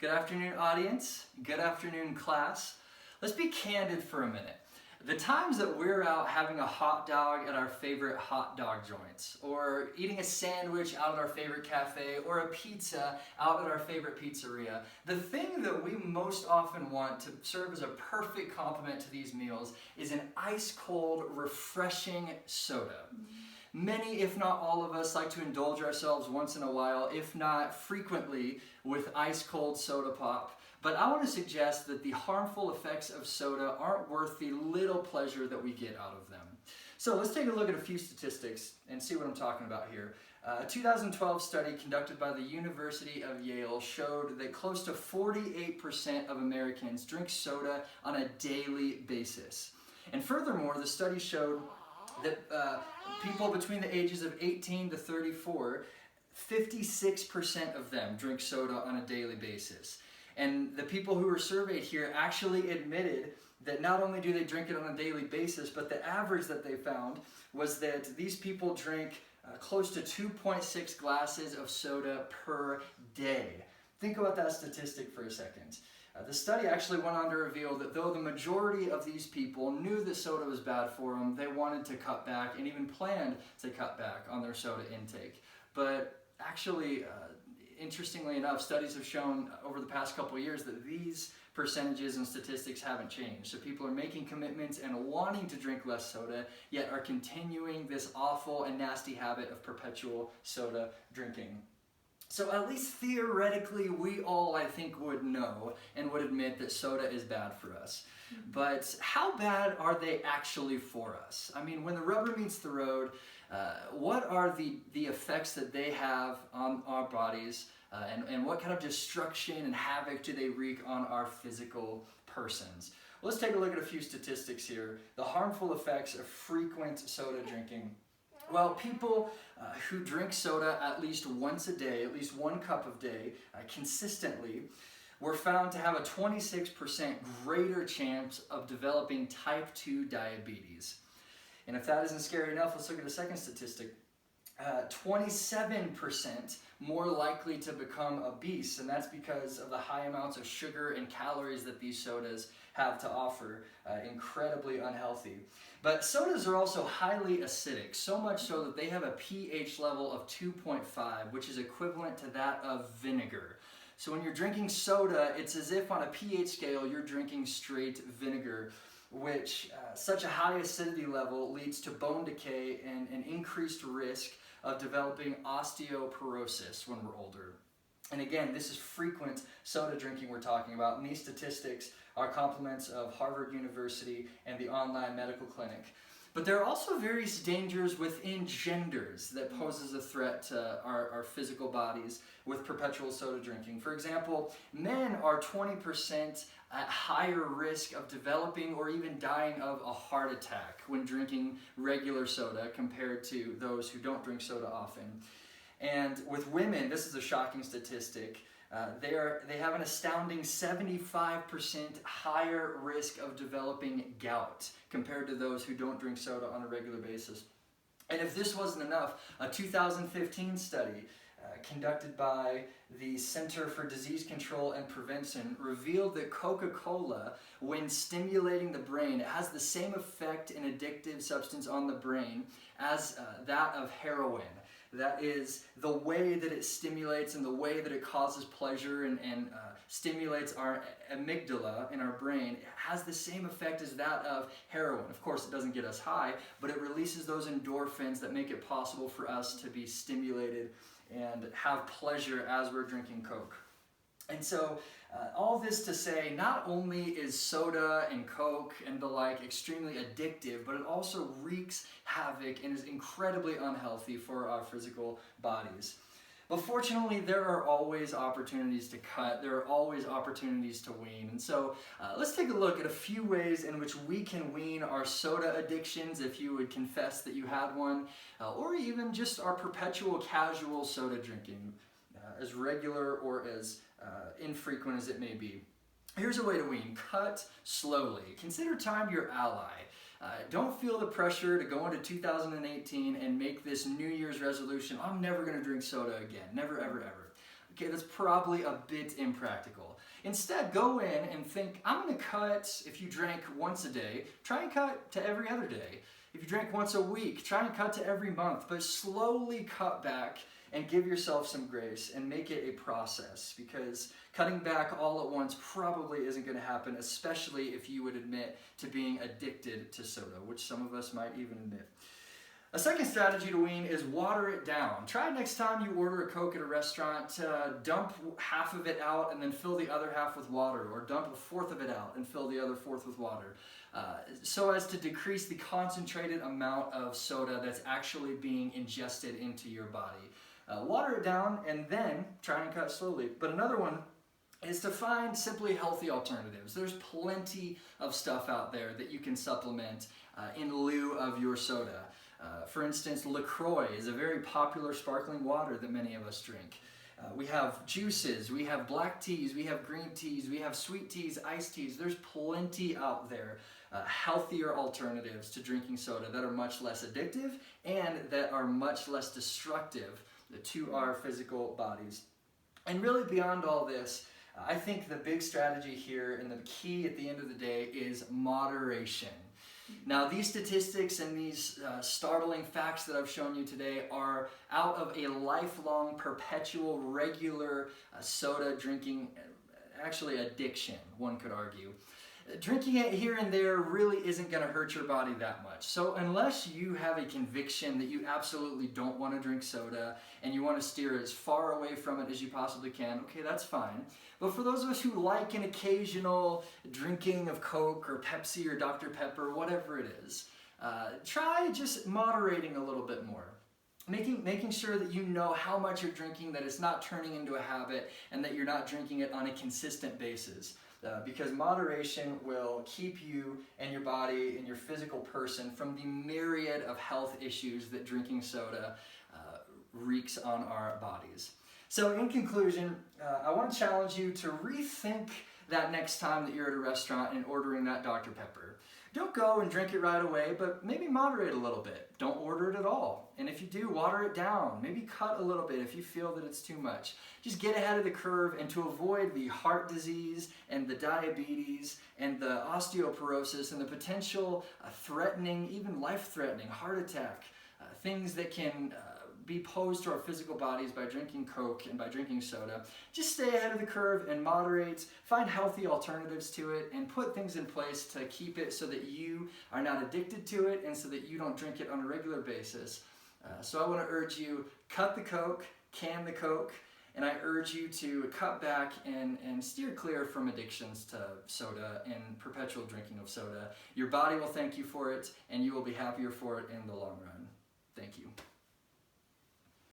Good afternoon, audience. Good afternoon, class. Let's be candid for a minute. The times that we're out having a hot dog at our favorite hot dog joints, or eating a sandwich out at our favorite cafe, or a pizza out at our favorite pizzeria, the thing that we most often want to serve as a perfect complement to these meals is an ice-cold, refreshing soda. Many, if not all of us, like to indulge ourselves once in a while, if not frequently, with ice-cold soda pop. But I want to suggest that the harmful effects of soda aren't worth the little pleasure that we get out of them. So let's take a look at a few statistics and see what I'm talking about here. A 2012 study conducted by the University of Yale showed that close to 48% of Americans drink soda on a daily basis. And furthermore, the study showed that people between the ages of 18 to 34, 56% of them drink soda on a daily basis. And the people who were surveyed here actually admitted that not only do they drink it on a daily basis, but the average that they found was that these people drink close to 2.6 glasses of soda per day. Think about that statistic for a second. The study actually went on to reveal that though the majority of these people knew that soda was bad for them, they wanted to cut back and even planned to cut back on their soda intake. But actually, interestingly enough, studies have shown over the past couple of years that these percentages and statistics haven't changed. So people are making commitments and wanting to drink less soda, yet are continuing this awful and nasty habit of perpetual soda drinking. So at least theoretically, we all, I think, would know and would admit that soda is bad for us. But how bad are they actually for us? I mean, when the rubber meets the road, what are the effects that they have on our bodies, and what kind of destruction and havoc do they wreak on our physical persons? Well, let's take a look at a few statistics here. The harmful effects of frequent soda drinking. Well, people who drink soda at least once a day, at least 1 cup a day, consistently, were found to have a 26% greater chance of developing type 2 diabetes. And if that isn't scary enough, let's look at a second statistic. 27% more likely to become obese, and that's because of the high amounts of sugar and calories that these sodas have to offer. Incredibly unhealthy. But sodas are also highly acidic, so much so that they have a pH level of 2.5, which is equivalent to that of vinegar. So when you're drinking soda, it's as if on a pH scale you're drinking straight vinegar, which such a high acidity level leads to bone decay and an increased risk of developing osteoporosis when we're older. And again, this is frequent soda drinking we're talking about, and these statistics are compliments of Harvard University and the online medical clinic. But there are also various dangers within genders that poses a threat to our physical bodies with perpetual soda drinking. For example, men are 20% at higher risk of developing or even dying of a heart attack when drinking regular soda compared to those who don't drink soda often. And with women, this is a shocking statistic, they have an astounding 75% higher risk of developing gout compared to those who don't drink soda on a regular basis. And if this wasn't enough, a 2015 study conducted by the Center for Disease Control and Prevention revealed that Coca-Cola, when stimulating the brain, it has the same effect and addictive substance on the brain as that of heroin. That is, the way that it stimulates and the way that it causes pleasure and stimulates our amygdala in our brain, it has the same effect as that of heroin. Of course, it doesn't get us high, but it releases those endorphins that make it possible for us to be stimulated and have pleasure as we're drinking Coke. And so, all this to say, not only is soda and Coke and the like extremely addictive, but it also wreaks havoc and is incredibly unhealthy for our physical bodies. But fortunately, there are always opportunities to cut. There are always opportunities to wean. And so let's take a look at a few ways in which we can wean our soda addictions, if you would confess that you had one, or even just our perpetual casual soda drinking, as regular or as infrequent as it may be. Here's a way to wean. Cut slowly. Consider time your ally. Don't feel the pressure to go into 2018 and make this New Year's resolution, I'm never going to drink soda again. Never, ever, ever. Okay, that's probably a bit impractical. Instead, go in and think, I'm going to cut, if you drank once a day, try and cut to every other day. If you drank once a week, try and cut to every month, but slowly cut back and give yourself some grace and make it a process, because cutting back all at once probably isn't going to happen, especially if you would admit to being addicted to soda, which some of us might even admit. A second strategy to wean is water it down. Try next time you order a Coke at a restaurant, dump half of it out and then fill the other half with water, or dump a fourth of it out and fill the other fourth with water, so as to decrease the concentrated amount of soda that's actually being ingested into your body. Water it down and then try and cut slowly. But another one is to find simply healthy alternatives. There's plenty of stuff out there that you can supplement in lieu of your soda. For instance, LaCroix is a very popular sparkling water that many of us drink. We have juices, we have black teas, we have green teas, we have sweet teas, iced teas. There's plenty out there, healthier alternatives to drinking soda that are much less addictive and that are much less destructive to our physical bodies. And really beyond all this, I think the big strategy here and the key at the end of the day is moderation. Now, these statistics and these startling facts that I've shown you today are out of a lifelong, perpetual, regular soda drinking, actually addiction, one could argue. Drinking it here and there really isn't going to hurt your body that much. So unless you have a conviction that you absolutely don't want to drink soda and you want to steer as far away from it as you possibly can, okay, that's fine. But for those of us who like an occasional drinking of Coke or Pepsi or Dr. Pepper, whatever it is, try just moderating a little bit more. Making sure that you know how much you're drinking, that it's not turning into a habit, and that you're not drinking it on a consistent basis. Because moderation will keep you and your body and your physical person from the myriad of health issues that drinking soda wreaks on our bodies. So in conclusion, I want to challenge you to rethink that next time that you're at a restaurant and ordering that Dr. Pepper. Don't go and drink it right away, but maybe moderate a little bit. Don't order it at all. And if you do, water it down. Maybe cut a little bit if you feel that it's too much. Just get ahead of the curve, and to avoid the heart disease and the diabetes and the osteoporosis and the potential threatening, even life-threatening heart attack, things that can be posed to our physical bodies by drinking Coke and by drinking soda. Just stay ahead of the curve and moderate, find healthy alternatives to it, and put things in place to keep it so that you are not addicted to it and so that you don't drink it on a regular basis. So I want to urge you, cut the Coke, can the Coke, and I urge you to cut back and steer clear from addictions to soda and perpetual drinking of soda. Your body will thank you for it, and you will be happier for it in the long run. Thank you.